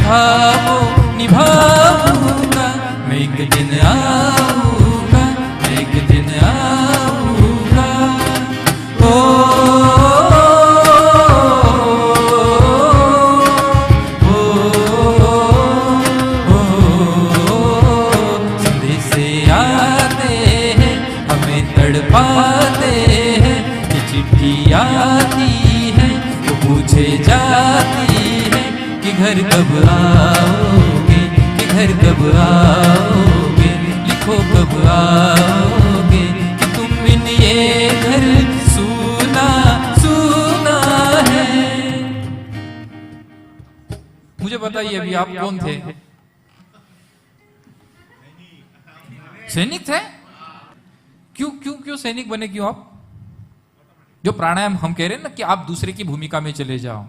निभाओ निभाऊंगा, मैं एक दिन आऊंगा, मैं एक दिन आऊंगा। संदेश आते हैं हमें तड़पाते हैं, कि चिट्ठी आती है वो पूछे जाती है कि घर कब आओगे, कि घर कब आओगे, लिखो कब आओगे, कि तुम बिन ये घर सूना सूना है। मुझे बताइए अभी आप कौन थे? सैनिक थे? क्यों क्यों क्यों सैनिक बने, क्यों आप? जो प्राणायाम हम कह रहे हैं ना कि आप दूसरे की भूमिका में चले जाओ,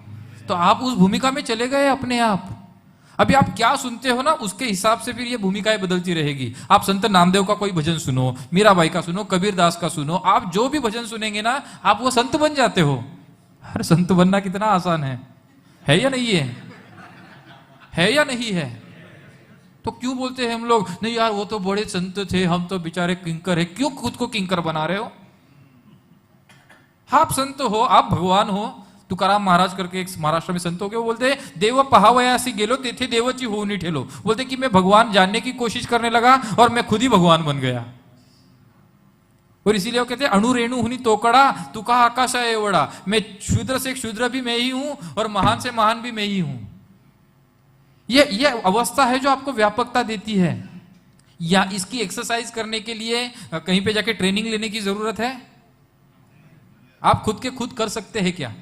तो आप उस भूमिका में चले गए अपने आप। अभी आप क्या सुनते हो ना, उसके हिसाब से फिर ये भूमिकाएं बदलती रहेगी। आप संत नामदेव का कोई भजन सुनो, मीराबाई का सुनो, कबीरदास का सुनो, आप जो भी भजन सुनेंगे ना आप वो संत बन जाते हो। हर संत बनना कितना आसान है या नहीं है या नहीं है? तो क्यों बोलते हैं हम लोग नहीं यार वो तो बड़े संत थे, हम तो बेचारे किंकर है। क्यों खुद को किंकर बना रहे हो? आप संत हो, आप भगवान हो। तुकाराम महाराज करके एक महाराष्ट्र में संत हो गए, वो बोलते हैं देव पहावयासी गेलो तेथे देवची हो नहीं ठेलो। बोलते कि मैं भगवान जानने की कोशिश करने लगा और मैं खुद ही भगवान बन गया। और इसीलिए वो कहते हैं अणु रेणु हुनी तोकड़ा तुका आकाश है एवड़ा। मैं शूद्र से शूद्र भी मैं ही हूं और महान से महान भी मैं ही हूं। ये अवस्था है जो आपको व्यापकता देती है। या इसकी एक्सरसाइज करने के लिए कहीं पे जाके ट्रेनिंग लेने की जरूरत है? आप खुद के खुद कर सकते हैं क्या?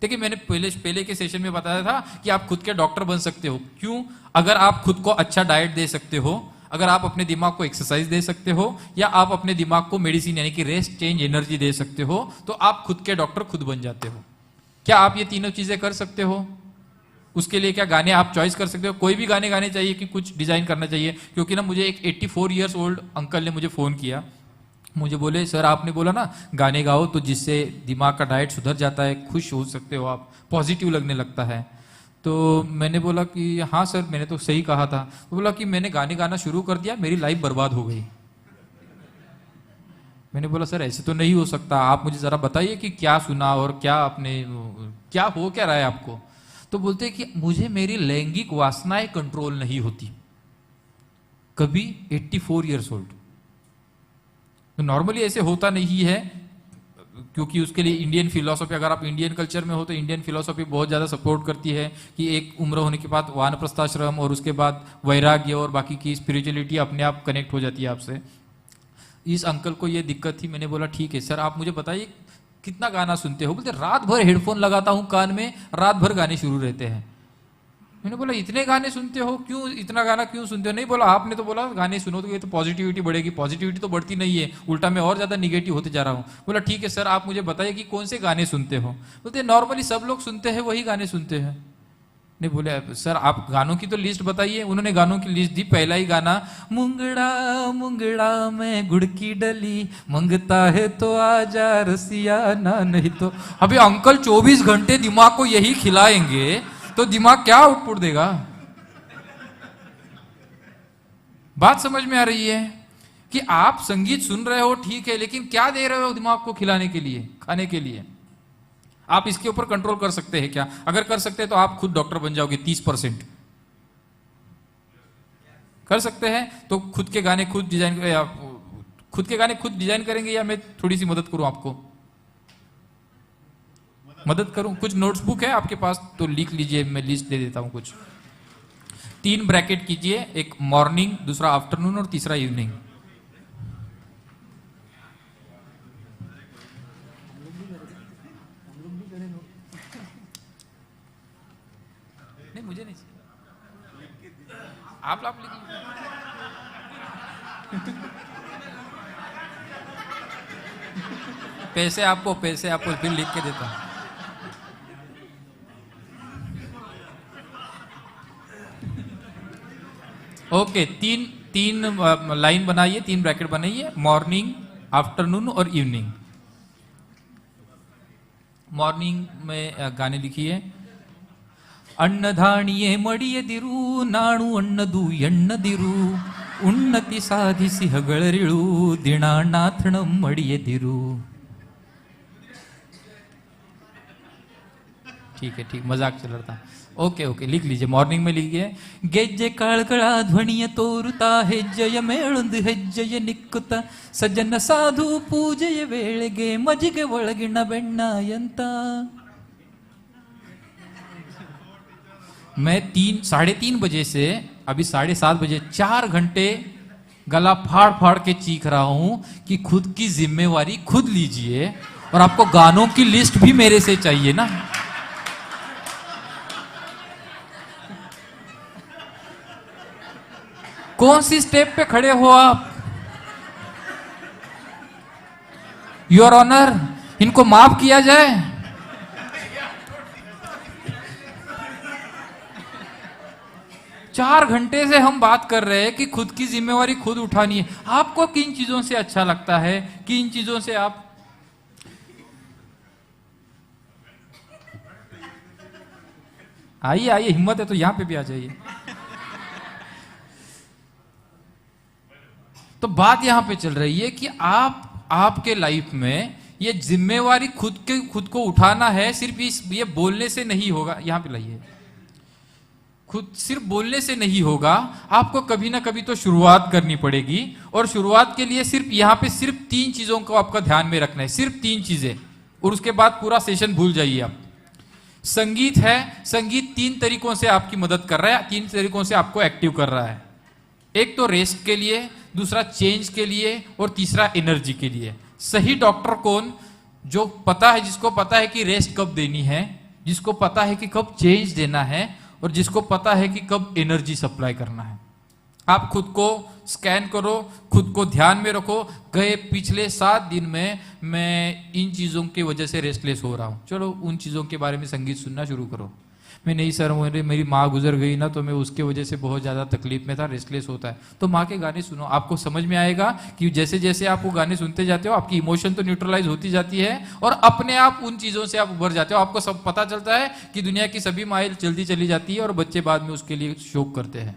देखिए मैंने पहले के सेशन में बताया था कि आप खुद के डॉक्टर बन सकते हो। क्यों? अगर आप खुद को अच्छा डाइट दे सकते हो, अगर आप अपने दिमाग को एक्सरसाइज दे सकते हो, या आप अपने दिमाग को मेडिसिन यानी कि रेस्ट चेंज एनर्जी दे सकते हो, तो आप खुद के डॉक्टर खुद बन जाते हो। क्या आप ये तीनों चीजें कर सकते हो? उसके लिए क्या गाने आप चॉइस कर सकते हो? कोई भी गाने गाने चाहिए कि कुछ डिजाइन करना चाहिए? क्योंकि ना मुझे एक 84 ईयर्स ओल्ड अंकल ने मुझे फोन किया, मुझे बोले सर आपने बोला ना गाने गाओ तो जिससे दिमाग का डाइट सुधर जाता है, खुश हो सकते हो आप, पॉजिटिव लगने लगता है। तो मैंने बोला कि हाँ सर मैंने तो सही कहा था। तो बोला कि मैंने गाने गाना शुरू कर दिया, मेरी लाइफ बर्बाद हो गई। मैंने बोला सर ऐसे तो नहीं हो सकता, आप मुझे जरा बताइए कि क्या सुना और क्या आपने क्या हो क्या रहा है आपको? तो बोलते कि मुझे मेरी लैंगिक वासनाएं कंट्रोल नहीं होती कभी। 84 ईयर्स ओल्ड। तो नॉर्मली ऐसे होता नहीं है, क्योंकि उसके लिए इंडियन फिलॉसफी, अगर आप इंडियन कल्चर में हो तो इंडियन फिलॉसफी बहुत ज़्यादा सपोर्ट करती है कि एक उम्र होने के बाद वानप्रस्थाश्रम और उसके बाद वैराग्य और बाकी की स्पिरिचुअलिटी अपने आप कनेक्ट हो जाती है आपसे। इस अंकल को ये दिक्कत थी। मैंने बोला ठीक है सर आप मुझे बताइए कितना गाना सुनते हो? बोलते रात भर हेडफोन लगाता हूँ कान में, रात भर गाने शुरू रहते हैं। मैंने बोला इतने गाने सुनते हो, क्यों इतना गाना क्यों सुनते हो? नहीं बोला आपने तो बोला गाने सुनो तो ये तो पॉजिटिविटी बढ़ेगी। पॉजिटिविटी तो बढ़ती नहीं है, उल्टा मैं और ज्यादा निगेटिव होते जा रहा हूँ। बोला ठीक है सर आप मुझे बताइए कि कौन से गाने सुनते हो? बोलते नॉर्मली सब लोग सुनते हैं वही गाने सुनते हैं। नहीं बोले सर आप गानों की तो लिस्ट बताइए। उन्होंने गानों की लिस्ट दी। पहला ही गाना मुंगड़ा मुंगड़ा मैं गुड़ की डली, मंगता है तो आजा रसिया ना नहीं तो। अभी अंकल 24 घंटे दिमाग को यही खिलाएंगे तो दिमाग क्या आउटपुट देगा? बात समझ में आ रही है कि आप संगीत सुन रहे हो ठीक है, लेकिन क्या दे रहे हो दिमाग को खिलाने के लिए, खाने के लिए? आप इसके ऊपर कंट्रोल कर सकते हैं क्या? अगर कर सकते हैं तो आप खुद डॉक्टर बन जाओगे। 30% कर सकते हैं तो खुद के गाने खुद डिजाइन, या खुद के गाने खुद डिजाइन करेंगे या मैं थोड़ी सी मदद करूं आपको? मदद करूं? कुछ नोट्सबुक है आपके पास तो लिख लीजिए, मैं लिस्ट दे देता हूं कुछ। 3 ब्रैकेट कीजिए, एक मॉर्निंग, दूसरा आफ्टरनून और तीसरा इवनिंग। नहीं मुझे नहीं, आप लिख लीजिए। पैसे आपको फिर लिख के देता हूं। ओके, तीन लाइन बनाइए, 3 ब्रैकेट बनाइए, मॉर्निंग, आफ्टरनून और इवनिंग। मॉर्निंग में गाने लिखिए, ಅನ್ನಧಾಣಿಯೇ ಮಡಿಯದಿರು ನಾಣು ಅನ್ನದು ಎಣ್ಣದಿರು ಉನ್ನತಿ ಸಾಧಿಸಿ ಹಗಳರಿಳು ದಿನಾನಾಥಣಂ ಮಡಿಯದಿರು. ठीक है, ठीक, मजाक चल रहा था. ओके ओके, लिख लीजिए, मॉर्निंग में लिखिए. ಗೆಜ್ಜೆ ಕಾಳ್ಗಳ ಧ್ವನಿಯ ತೋರುತ್ತಾ ಹೆಜ್ಜೆಯ ಮೇಳೊಂದು ಹೆಜ್ಜೆಯ ನಿಕ್ಕುತ್ತ ಸಜ್ಜನ ಸಾಧು ಪೂಜೆಯ ವೇಳೆಗೆ ಮಜಿಗೆ ಒಳಗಿನ ಬೆಣ್ಣ ಎಂತ. मैं 3-3:30 बजे से अभी 7:30 बजे 4 घंटे गला फाड़ फाड़ के चीख रहा हूं कि खुद की जिम्मेवारी खुद लीजिए और आपको गानों की लिस्ट भी मेरे से चाहिए ना. कौन सी स्टेप पे खड़े हो आप? योर ऑनर, इनको माफ किया जाए. चार घंटे से हम बात कर रहे हैं कि खुद की जिम्मेवारी खुद उठानी है. आपको किन चीजों से अच्छा लगता है, किन चीजों से आप आइए आइए, हिम्मत है तो यहां पे भी आ जाइए. तो बात यहां पे चल रही है कि आपके लाइफ में ये जिम्मेवारी खुद को उठाना है. सिर्फ ये बोलने से नहीं होगा. यहां पे लाइए. खुद सिर्फ बोलने से नहीं होगा, आपको कभी ना कभी तो शुरुआत करनी पड़ेगी. और शुरुआत के लिए सिर्फ यहां पे सिर्फ 3 चीजों को आपका ध्यान में रखना है. सिर्फ 3 चीजें, और उसके बाद पूरा सेशन भूल जाइए आप. संगीत है, संगीत 3 तरीकों से आपकी मदद कर रहा है, 3 तरीकों से आपको एक्टिव कर रहा है. एक तो रेस्ट के लिए, दूसरा चेंज के लिए, और तीसरा एनर्जी के लिए. सही डॉक्टर कौन? जो पता है, जिसको पता है कि रेस्ट कब देनी है, जिसको पता है कि कब चेंज देना है, और जिसको पता है कि कब एनर्जी सप्लाई करना है. आप खुद को स्कैन करो, खुद को ध्यान में रखो. गए पिछले 7 दिन में मैं इन चीजों की वजह से रेस्टलेस हो रहा हूं. चलो उन चीजों के बारे में संगीत सुनना शुरू करो. मैं नहीं सर, मेरी माँ गुजर गई ना, तो मैं उसके वजह से बहुत ज़्यादा तकलीफ में था, रेस्टलेस होता है. तो माँ के गाने सुनो, आपको समझ में आएगा कि जैसे जैसे आप वो गाने सुनते जाते हो, आपकी इमोशन तो न्यूट्रलाइज होती जाती है और अपने आप उन चीज़ों से आप उभर जाते हो. आपको सब पता चलता है कि दुनिया की सभी माएँ जल्दी चली जाती है और बच्चे बाद में उसके लिए शोक करते हैं.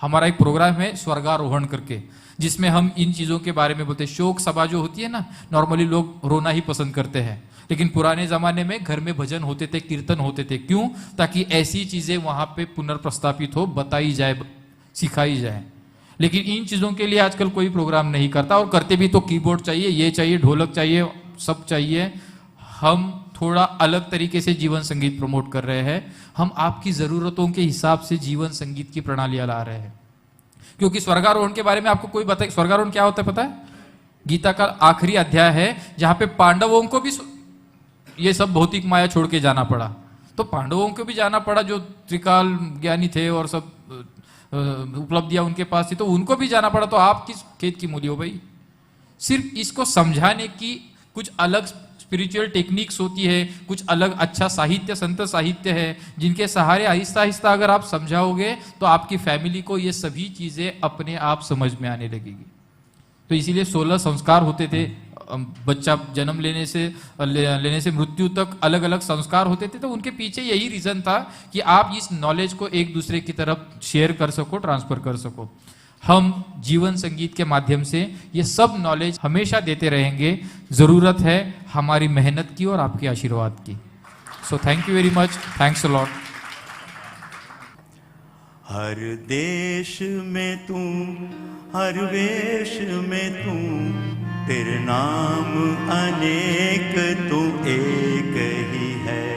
हमारा एक प्रोग्राम है स्वर्गारोहण करके, जिसमें हम इन चीज़ों के बारे में बोलते हैं. शोक सभा जो होती है ना, नॉर्मली लोग रोना ही पसंद करते हैं, लेकिन पुराने जमाने में घर में भजन होते थे, कीर्तन होते थे. क्यों? ताकि ऐसी चीजें वहां पे पुनर्प्रस्थापित हो, बताई जाए, सिखाई जाए. लेकिन इन चीजों के लिए आजकल कोई प्रोग्राम नहीं करता, और करते भी तो कीबोर्ड चाहिए, ये चाहिए, ढोलक चाहिए, सब चाहिए. हम थोड़ा अलग तरीके से जीवन संगीत प्रमोट कर रहे हैं. हम आपकी जरूरतों के हिसाब से जीवन संगीत की प्रणालियां ला रहे हैं. क्योंकि स्वर्गारोहण के बारे में आपको कोई बताए, स्वर्गारोहण क्या होता है पता है? गीता का आखिरी अध्याय है जहां पे पांडवों को भी ये सब भौतिक माया छोड़ के जाना पड़ा. तो पांडवों को भी जाना पड़ा, जो त्रिकाल ज्ञानी थे और सब उपलब्धियां उनके पास थी, तो उनको भी जाना पड़ा. तो आप किस खेत की मूली हो भाई? सिर्फ इसको समझाने की कुछ अलग स्पिरिचुअल टेक्निक्स होती है, कुछ अलग अच्छा साहित्य, संत साहित्य है, जिनके सहारे आहिस्ता आहिस्ता अगर आप समझाओगे तो आपकी फैमिली को ये सभी चीजें अपने आप समझ में आने लगेगी. तो इसीलिए 16 संस्कार होते थे. बच्चा जन्म लेने से मृत्यु तक अलग अलग संस्कार होते थे. तो उनके पीछे यही रीजन था कि आप इस नॉलेज को एक दूसरे की तरफ शेयर कर सको, ट्रांसफर कर सको. हम जीवन संगीत के माध्यम से ये सब नॉलेज हमेशा देते रहेंगे. जरूरत है हमारी मेहनत की और आपके आशीर्वाद की. So thank you very much. Thanks a lot. हर देश में तू, हर वेश में तू, तेरे नाम अनेक तू एक ही है.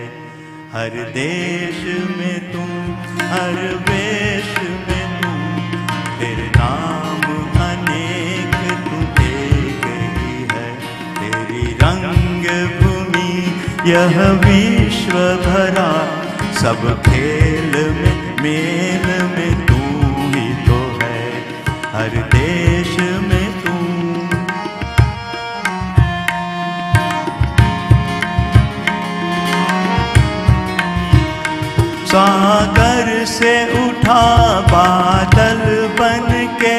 हर देश में तू, हर वेश में तू, तेरे नाम अनेक तू एक ही है. तेरी रंग भूमि यह विश्व भरा, सब खेल में मेल में तू ही तो है. हर देश में तू. सागर से उठा बादल बन के,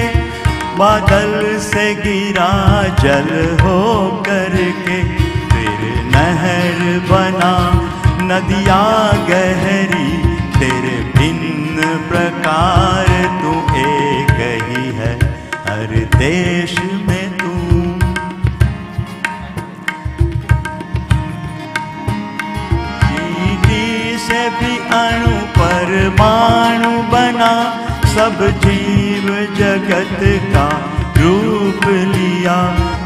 बादल से गिरा जल हो करके, फिर नहर बना नदियाँ गहरी, अणु परमाणु बना, सब जीव जगत का रूप लिया।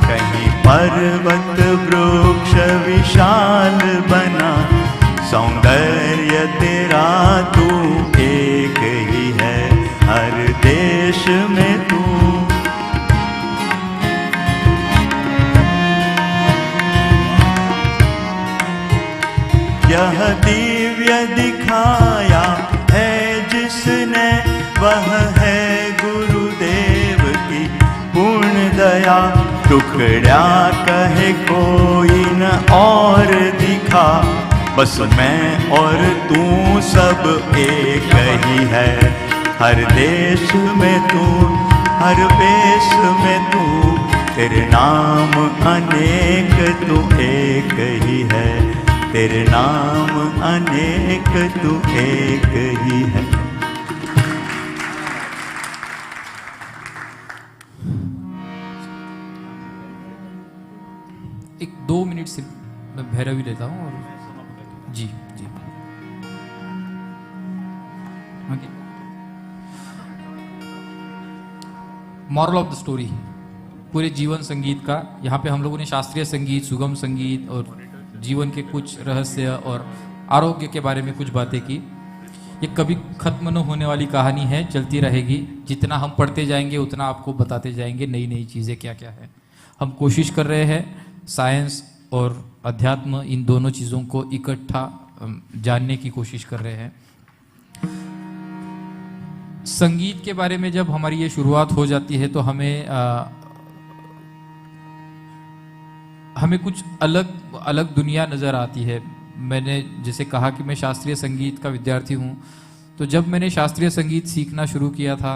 कहीं पर्वत वृक्ष विशाल बना, सौंदर्य तेरा तू एक ही है, हर देश में तू। यह दिव्य दिखाया है जिसने, वह है गुरुदेव की पूर्ण दया। टुकड़ा कहे कोई न और दिखा, बस मैं और तू सब एक ही है, हर देश में तू, हर वेश में तू। तेरे नाम अनेक तू एक ही है, तेरे नाम अनेक तू एक ही है। एक 2 मिनट सिर्फ मैं भैरवी लेता हूँ और जी जी मॉरल ऑफ द स्टोरी, पूरे जीवन संगीत का। यहाँ पे हम लोगों ने शास्त्रीय संगीत, सुगम संगीत और जीवन के कुछ रहस्य और आरोग्य के बारे में कुछ बातें की। ये कभी खत्म न होने वाली कहानी है, चलती रहेगी। जितना हम पढ़ते जाएंगे उतना आपको बताते जाएंगे नई नई चीज़ें क्या क्या है। हम कोशिश कर रहे हैं साइंस और अध्यात्म, इन दोनों चीज़ों को इकट्ठा जानने की कोशिश कर रहे हैं। संगीत के बारे में जब हमारी ये शुरुआत हो जाती है तो हमें कुछ अलग अलग दुनिया नज़र आती है। मैंने जैसे कहा कि मैं शास्त्रीय संगीत का विद्यार्थी हूँ, तो जब मैंने शास्त्रीय संगीत सीखना शुरू किया था,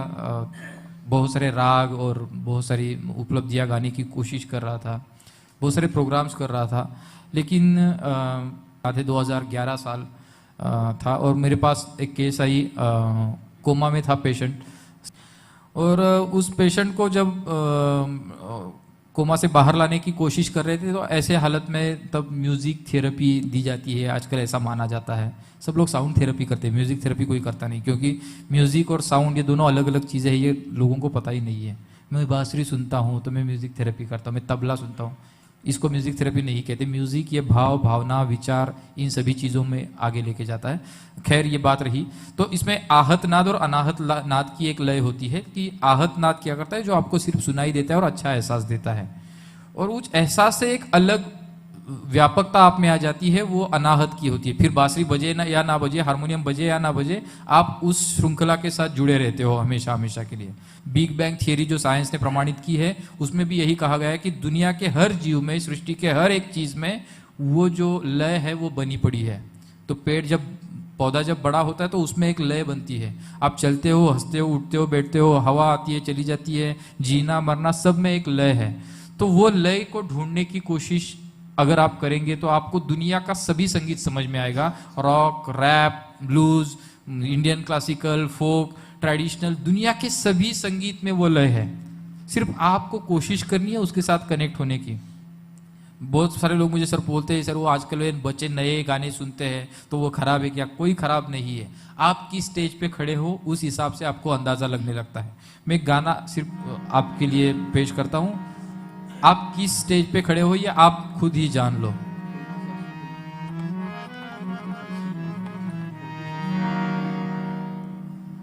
बहुत सारे राग और बहुत सारी उपलब्धियाँ गाने की कोशिश कर रहा था, बहुत सारे प्रोग्राम्स कर रहा था। लेकिन आधे 2011 साल था और मेरे पास एक केस आई, कोमा में था पेशेंट। और उस पेशेंट को जब कोमा से बाहर लाने की कोशिश कर रहे थे तो ऐसे हालत में तब म्यूज़िक थेरेपी दी जाती है। आजकल ऐसा माना जाता है, सब लोग साउंड थेरेपी करते हैं, म्यूज़िक थेरेपी कोई करता नहीं, क्योंकि म्यूज़िक और साउंड ये दोनों अलग अलग चीज़ें हैं, ये लोगों को पता ही नहीं है। मैं बांसुरी सुनता हूँ तो मैं म्यूज़िक थेरेपी करता हूँ, मैं तबला सुनता हूँ, इसको म्यूज़िक थेरेपी नहीं कहते। म्यूज़िक ये भाव, भावना, विचार, इन सभी चीज़ों में आगे लेके जाता है। खैर ये बात रही। तो इसमें आहत नाद और अनाहत नाद की एक लय होती है कि आहत नाद क्या करता है, जो आपको सिर्फ सुनाई देता है और अच्छा एहसास देता है, और उस एहसास से एक अलग व्यापकता आप में आ जाती है, वो अनाहत की होती है। फिर बांसुरी बजे ना या ना बजे, हारमोनियम बजे या ना बजे, आप उस श्रृंखला के साथ जुड़े रहते हो हमेशा हमेशा के लिए। बिग बैंग थियरी जो साइंस ने प्रमाणित की है, उसमें भी यही कहा गया है कि दुनिया के हर जीव में, सृष्टि के हर एक चीज में वो जो लय है वो बनी पड़ी है। तो पेड़ जब, पौधा जब बड़ा होता है तो उसमें एक लय बनती है। आप चलते हो, हंसते हो, उठते हो, बैठते हो, हवा आती है, चली जाती है, जीना मरना, सब में एक लय है। तो वो लय को ढूंढने की कोशिश अगर आप करेंगे तो आपको दुनिया का सभी संगीत समझ में आएगा। Rock, rap, blues, Indian classical, folk, traditional, दुनिया के सभी संगीत में वो लय है। सिर्फ आपको कोशिश करनी है उसके साथ कनेक्ट होने की। बहुत सारे लोग मुझे सर बोलते हैं, सर वो आजकल बच्चे नए गाने सुनते हैं तो वो खराब है क्या? कोई खराब नहीं है। आप किस स्टेज पे खड़े हो उस हिसाब से आपको अंदाजा लगने लगता है। मैं एक गाना सिर्फ आपके लिए पेश करता हूँ, आप किस स्टेज पे खड़े हो ये आप खुद ही जान लो।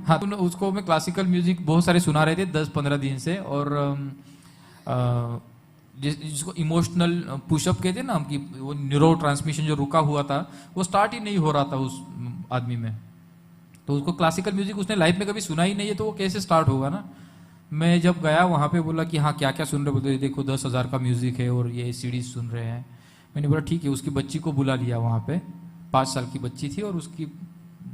हाँ, तो उसको मैं क्लासिकल म्यूजिक बहुत सारे सुना रहे थे 10-15 दिन से, और जिसको इमोशनल पुशअप कहते हैं ना हम, कि वो न्यूरो ट्रांसमिशन जो रुका हुआ था वो स्टार्ट ही नहीं हो रहा था उस आदमी में। तो उसको क्लासिकल म्यूजिक उसने लाइफ में कभी सुना ही नहीं है, तो वो कैसे स्टार्ट होगा ना। मैं जब गया वहाँ पे बोला कि हाँ क्या क्या सुन रहे, बोलते देखो 10,000 का म्यूजिक है और ये सीडीज सुन रहे हैं। मैंने बोला ठीक है। उसकी बच्ची को बुला लिया वहाँ पे, 5 साल की बच्ची थी, और उसकी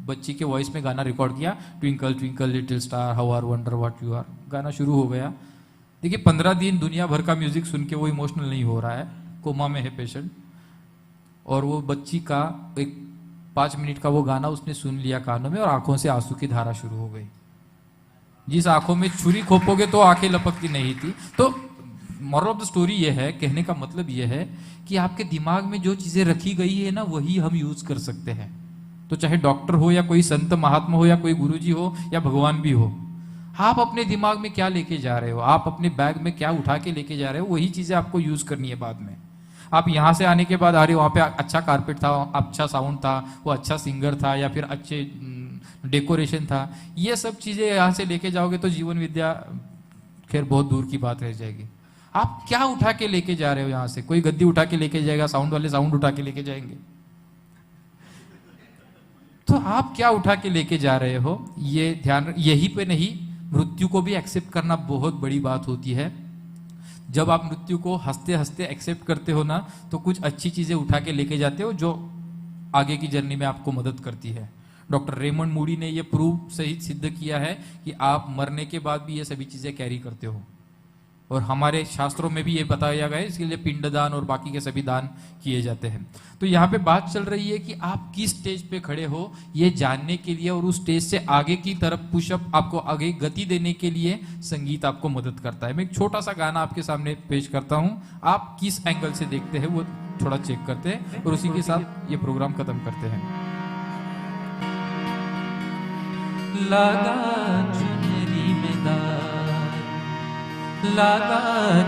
बच्ची के वॉइस में गाना रिकॉर्ड किया, twinkle twinkle little star how are wonder what you are. गाना शुरू हो गया। देखिए 15 दिन दुनिया भर का म्यूजिक सुन के वो इमोशनल नहीं हो रहा है, कोमा में है पेशेंट, और वो बच्ची का एक 5 मिनट का वो गाना उसने सुन लिया कानों में, और आंखों से आंसू की धारा शुरू हो गई। जिस आंखों में छुरी खोपोगे तो आंखें लपकती नहीं थी। तो मोरल ऑफ द स्टोरी ये है, कहने का मतलब ये है कि आपके दिमाग में जो चीजें रखी गई है ना वही हम यूज कर सकते हैं। तो चाहे डॉक्टर हो या कोई संत महात्मा हो या कोई गुरुजी हो या भगवान भी हो, आप अपने दिमाग में क्या लेके जा रहे हो, आप अपने बैग में क्या उठा के लेके जा रहे हो, वही चीजें आपको यूज करनी है बाद में। आप यहाँ से आने के बाद, अरे वहाँ पे अच्छा कारपेट था, अच्छा साउंड था, वो अच्छा सिंगर था, या फिर अच्छे डेकोरेशन था, ये सब चीजें यहाँ से लेके जाओगे तो जीवन विद्या खैर बहुत दूर की बात रह जाएगी। आप क्या उठा के लेके जा रहे हो यहाँ से? कोई गद्दी उठा के लेके जाएगा, साउंड वाले साउंड उठा के लेके जाएंगे, तो आप क्या उठा के लेके जा रहे हो, ये ध्यान। यही पे नहीं, मृत्यु को भी एक्सेप्ट करना बहुत बड़ी बात होती है। जब आप मृत्यु को हंसते हंसते एक्सेप्ट करते हो ना, तो कुछ अच्छी चीजें उठा के लेके जाते हो जो आगे की जर्नी में आपको मदद करती है। डॉक्टर रेमंड मूडी ने यह प्रूफ सहित सिद्ध किया है कि आप मरने के बाद भी ये सभी चीजें कैरी करते हो, और हमारे शास्त्रों में भी ये बताया गया है, इसके लिए पिंडदान और बाकी के सभी दान किए जाते हैं। तो यहाँ पे बात चल रही है कि आप किस स्टेज पे खड़े हो ये जानने के लिए, और उस स्टेज से आगे की तरफ पुशअप, आपको आगे गति देने के लिए संगीत आपको मदद करता है। मैं एक छोटा सा गाना आपके सामने पेश करता हूँ, आप किस एंगल से देखते हैं वो थोड़ा चेक करते हैं, और उसी के साथ ये प्रोग्राम खत्म करते हैं। लागा चुनरी में दाग, लागा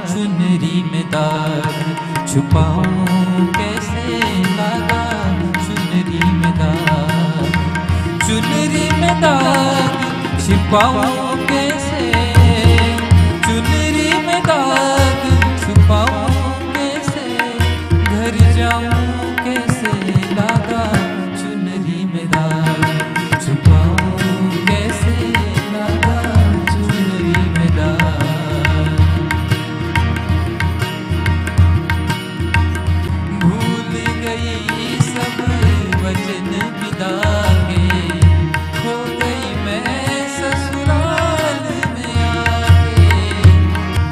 चुनरी में दाग, छुपाऊं कैसे लागा चुनरी में दाग, चुनरी में दाग छुपाऊं कैसे, चुनरी में दाग छुपाऊं कैसे, घर जाऊं कैसे लागा चुनरी में दाग, छुपाऊं कैसे लागा चुनरी में दाग। भूल गई सब वचन विदा के, खो गई मैं ससुराल में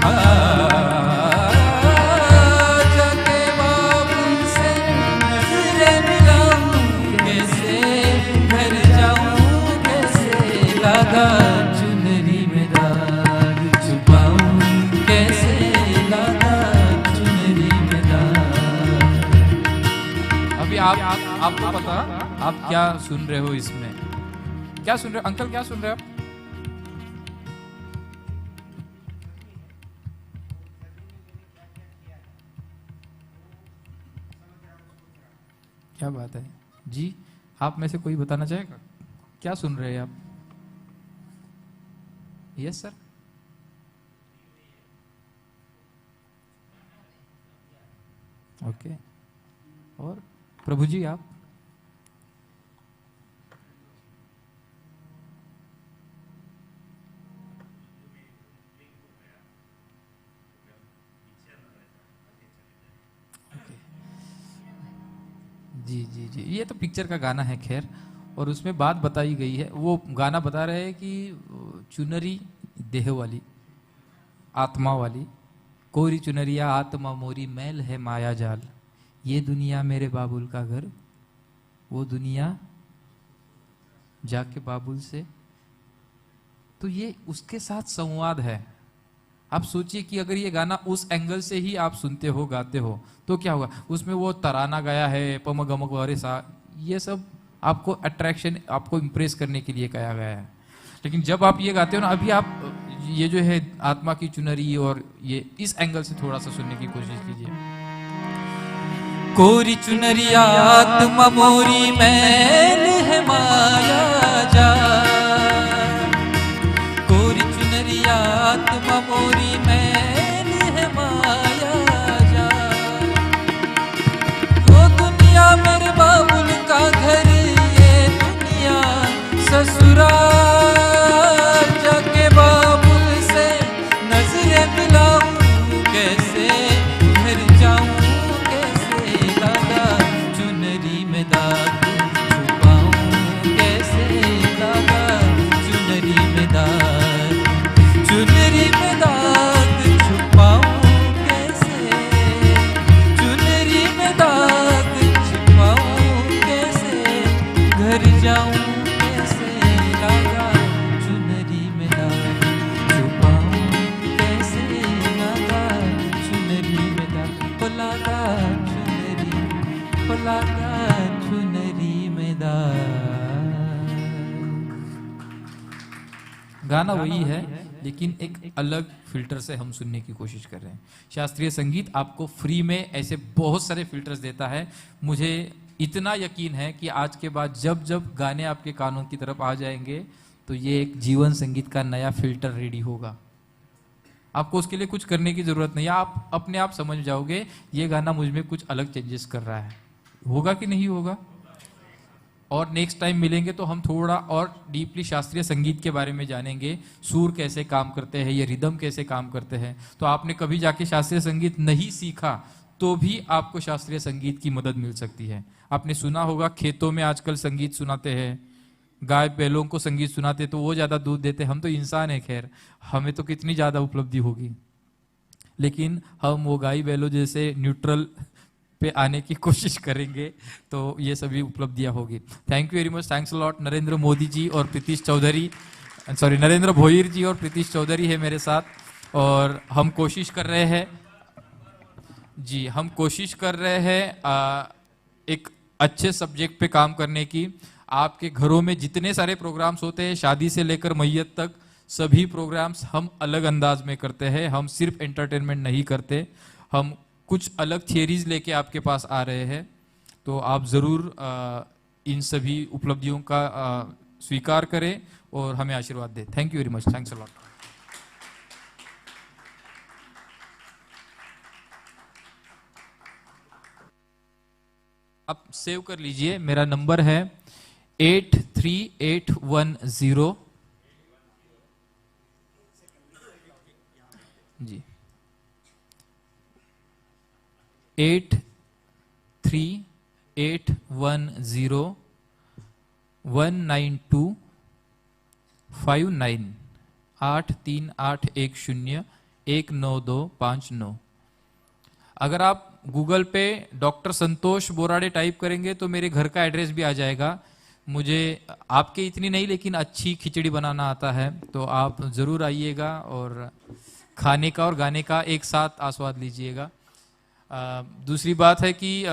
आके, जाके बाबुल से नजरें मिलाऊं कैसे, घर जाऊं कैसे लागा चुनरी में दाग, छुपाऊं कैसे लागा चुनरी में दाग। अभी आपको पता, आप क्या सुन रहे हो इसमें? क्या सुन रहे हो अंकल, क्या सुन रहे हो आप? क्या बात है जी, आप में से कोई बताना चाहेगा क्या सुन रहे हैं आप? Yes sir. ओके, और प्रभु जी आप? जी जी जी, ये तो पिक्चर का गाना है खैर, और उसमें बात बताई गई है। वो गाना बता रहे हैं कि चुनरी देह वाली, आत्मा वाली, कोरी चुनरिया आत्मा मोरी, मैल है माया जाल, ये दुनिया मेरे बाबुल का घर, वो दुनिया जाके बाबुल से। तो ये उसके साथ संवाद है। आप सोचिए कि अगर ये गाना उस एंगल से ही आप सुनते हो, गाते हो, तो क्या होगा? उसमें वो तराना गाया है, पमगमक वारे सा, ये सब आपको अट्रैक्शन, आपको इंप्रेस करने के लिए गाया गया है। लेकिन जब आप ये गाते हो ना, अभी आप ये जो है आत्मा की चुनरी, और ये इस एंगल से थोड़ा सा सुनने की कोशिश कीजिए। कोरी चुनरिया आत्मा मोरी, मैल है माया जा, कोरी चुनरिया आत्मा मोरी, मैल है माया जा, वो दुनिया मेरे बाबुल का घर, ये दुनिया ससुराल, जाके बाबुल से नजरें मिलाऊं कैसे, घर जाऊं कैसे लागा चुनरी में दाग, छुपाऊं कैसे लागा चुनरी में दाग, चुनरी में दाग छुपाऊं कैसे, चुनरी में दाग छुपाऊं कैसे, घर जाऊं कैसे लागा गाना वही है, लेकिन एक अलग फिल्टर से हम सुनने की कोशिश कर रहे हैं। शास्त्रीय संगीत आपको फ्री में ऐसे बहुत सारे फिल्टर्स देता है। मुझे इतना यकीन है कि आज के बाद जब जब गाने आपके कानों की तरफ आ जाएंगे तो ये एक जीवन संगीत का नया फिल्टर रेडी होगा। आपको उसके लिए कुछ करने की जरूरत नहीं है, आप अपने आप समझ जाओगे ये गाना मुझ में कुछ अलग चेंजेस कर रहा है। होगा कि नहीं होगा? और नेक्स्ट टाइम मिलेंगे तो हम थोड़ा और डीपली शास्त्रीय संगीत के बारे में जानेंगे, सुर कैसे काम करते हैं, ये रिदम कैसे काम करते हैं। तो आपने कभी जाके शास्त्रीय संगीत नहीं सीखा तो भी आपको शास्त्रीय संगीत की मदद मिल सकती है। आपने सुना होगा खेतों में आजकल संगीत सुनाते हैं, गाय बैलों को संगीत सुनाते तो वो ज़्यादा दूध देते। हम तो इंसान है, खैर हमें तो कितनी ज़्यादा उपलब्धि होगी, लेकिन हम वो गाय बैलों जैसे न्यूट्रल पे आने की कोशिश करेंगे तो ये सभी उपलब्धियां होगी। Thank you very much, thanks a lot. Narendra Modi ji और प्रीतिश चौधरी, सॉरी नरेंद्र भोईर जी और प्रीतिश चौधरी है मेरे साथ, और हम कोशिश कर रहे हैं जी, हम कोशिश कर रहे हैं एक अच्छे सब्जेक्ट पे काम करने की। आपके घरों में जितने सारे प्रोग्राम्स होते हैं, शादी से लेकर मैयत तक, सभी प्रोग्राम्स हम अलग अंदाज में करते हैं। हम सिर्फ एंटरटेनमेंट नहीं करते, हम कुछ अलग थियरीज लेके आपके पास आ रहे हैं। तो आप ज़रूर इन सभी उपलब्धियों का स्वीकार करें और हमें आशीर्वाद दें। Thank you very much, thanks a lot. आप सेव कर लीजिए, मेरा नंबर है 83810 जी 83810 19259 अगर आप गूगल पे डॉक्टर संतोष बोराडे टाइप करेंगे तो मेरे घर का एड्रेस भी आ जाएगा। मुझे आपके इतनी नहीं लेकिन अच्छी खिचड़ी बनाना आता है, तो आप ज़रूर आइएगा और खाने का और गाने का एक साथ आस्वाद लीजिएगा। दूसरी बात है कि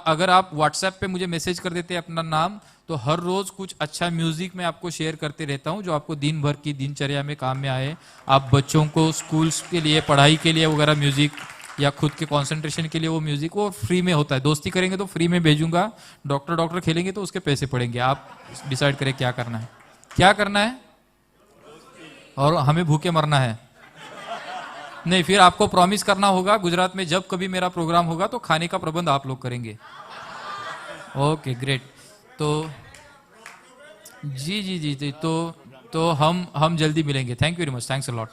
अगर आप व्हाट्सएप पे मुझे मैसेज कर देते हैं अपना नाम, तो हर रोज कुछ अच्छा म्यूजिक मैं आपको शेयर करते रहता हूं जो आपको दिन भर की दिनचर्या में काम में आए। आप बच्चों को स्कूल्स के लिए, पढ़ाई के लिए वगैरह म्यूजिक, या खुद के कंसंट्रेशन के लिए वो म्यूजिक, वो फ्री में होता है। दोस्ती करेंगे तो फ्री में भेजूंगा, डॉक्टर खेलेंगे तो उसके पैसे पड़ेंगे। आप डिसाइड करें क्या करना है, क्या करना है। और हमें भूखे मरना है नहीं, फिर आपको प्रॉमिस करना होगा गुजरात में जब कभी मेरा प्रोग्राम होगा तो खाने का प्रबंध आप लोग करेंगे। Okay great. तो जी तो हम जल्दी मिलेंगे। Thank you very much, thanks a lot.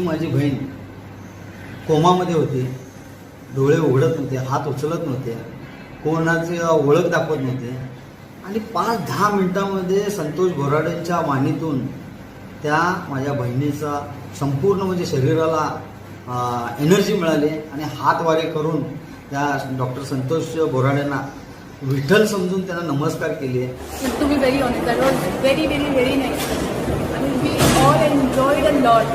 माझी बहीण कोमामध्ये होती, डोळे उघडत नव्हते, हात उचलत नव्हते, कोणाची ओळख दाखवत नव्हते, आणि 5-10 मिनिटांमध्ये संतोष बोराडेंच्या वाणीतून त्या माझ्या बहिणीचा संपूर्ण म्हणजे शरीराला एनर्जी मिळाली आणि हातवारे करून त्या डॉक्टर संतोष बोराडेंना विठ्ठल समजून त्यांना नमस्कार केले. To be very honest, that was very nice. I mean, we all enjoyed a lot.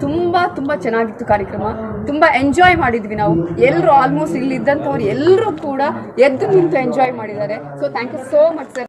ತುಂಬಾ ಚೆನ್ನಾಗಿತ್ತು ಕಾರ್ಯಕ್ರಮ. ತುಂಬಾ ಎಂಜಾಯ್ ಮಾಡಿದ್ವಿ ನಾವು ಎಲ್ಲರೂ. ಆಲ್ಮೋಸ್ಟ್ ಇಲ್ಲಿ ಇದ್ದಂಥವ್ರು ಎಲ್ಲರೂ ಕೂಡ ಎದ್ದು ನಿಂತು ಎಂಜಾಯ್ ಮಾಡಿದ್ದಾರೆ. So thank you so much sir.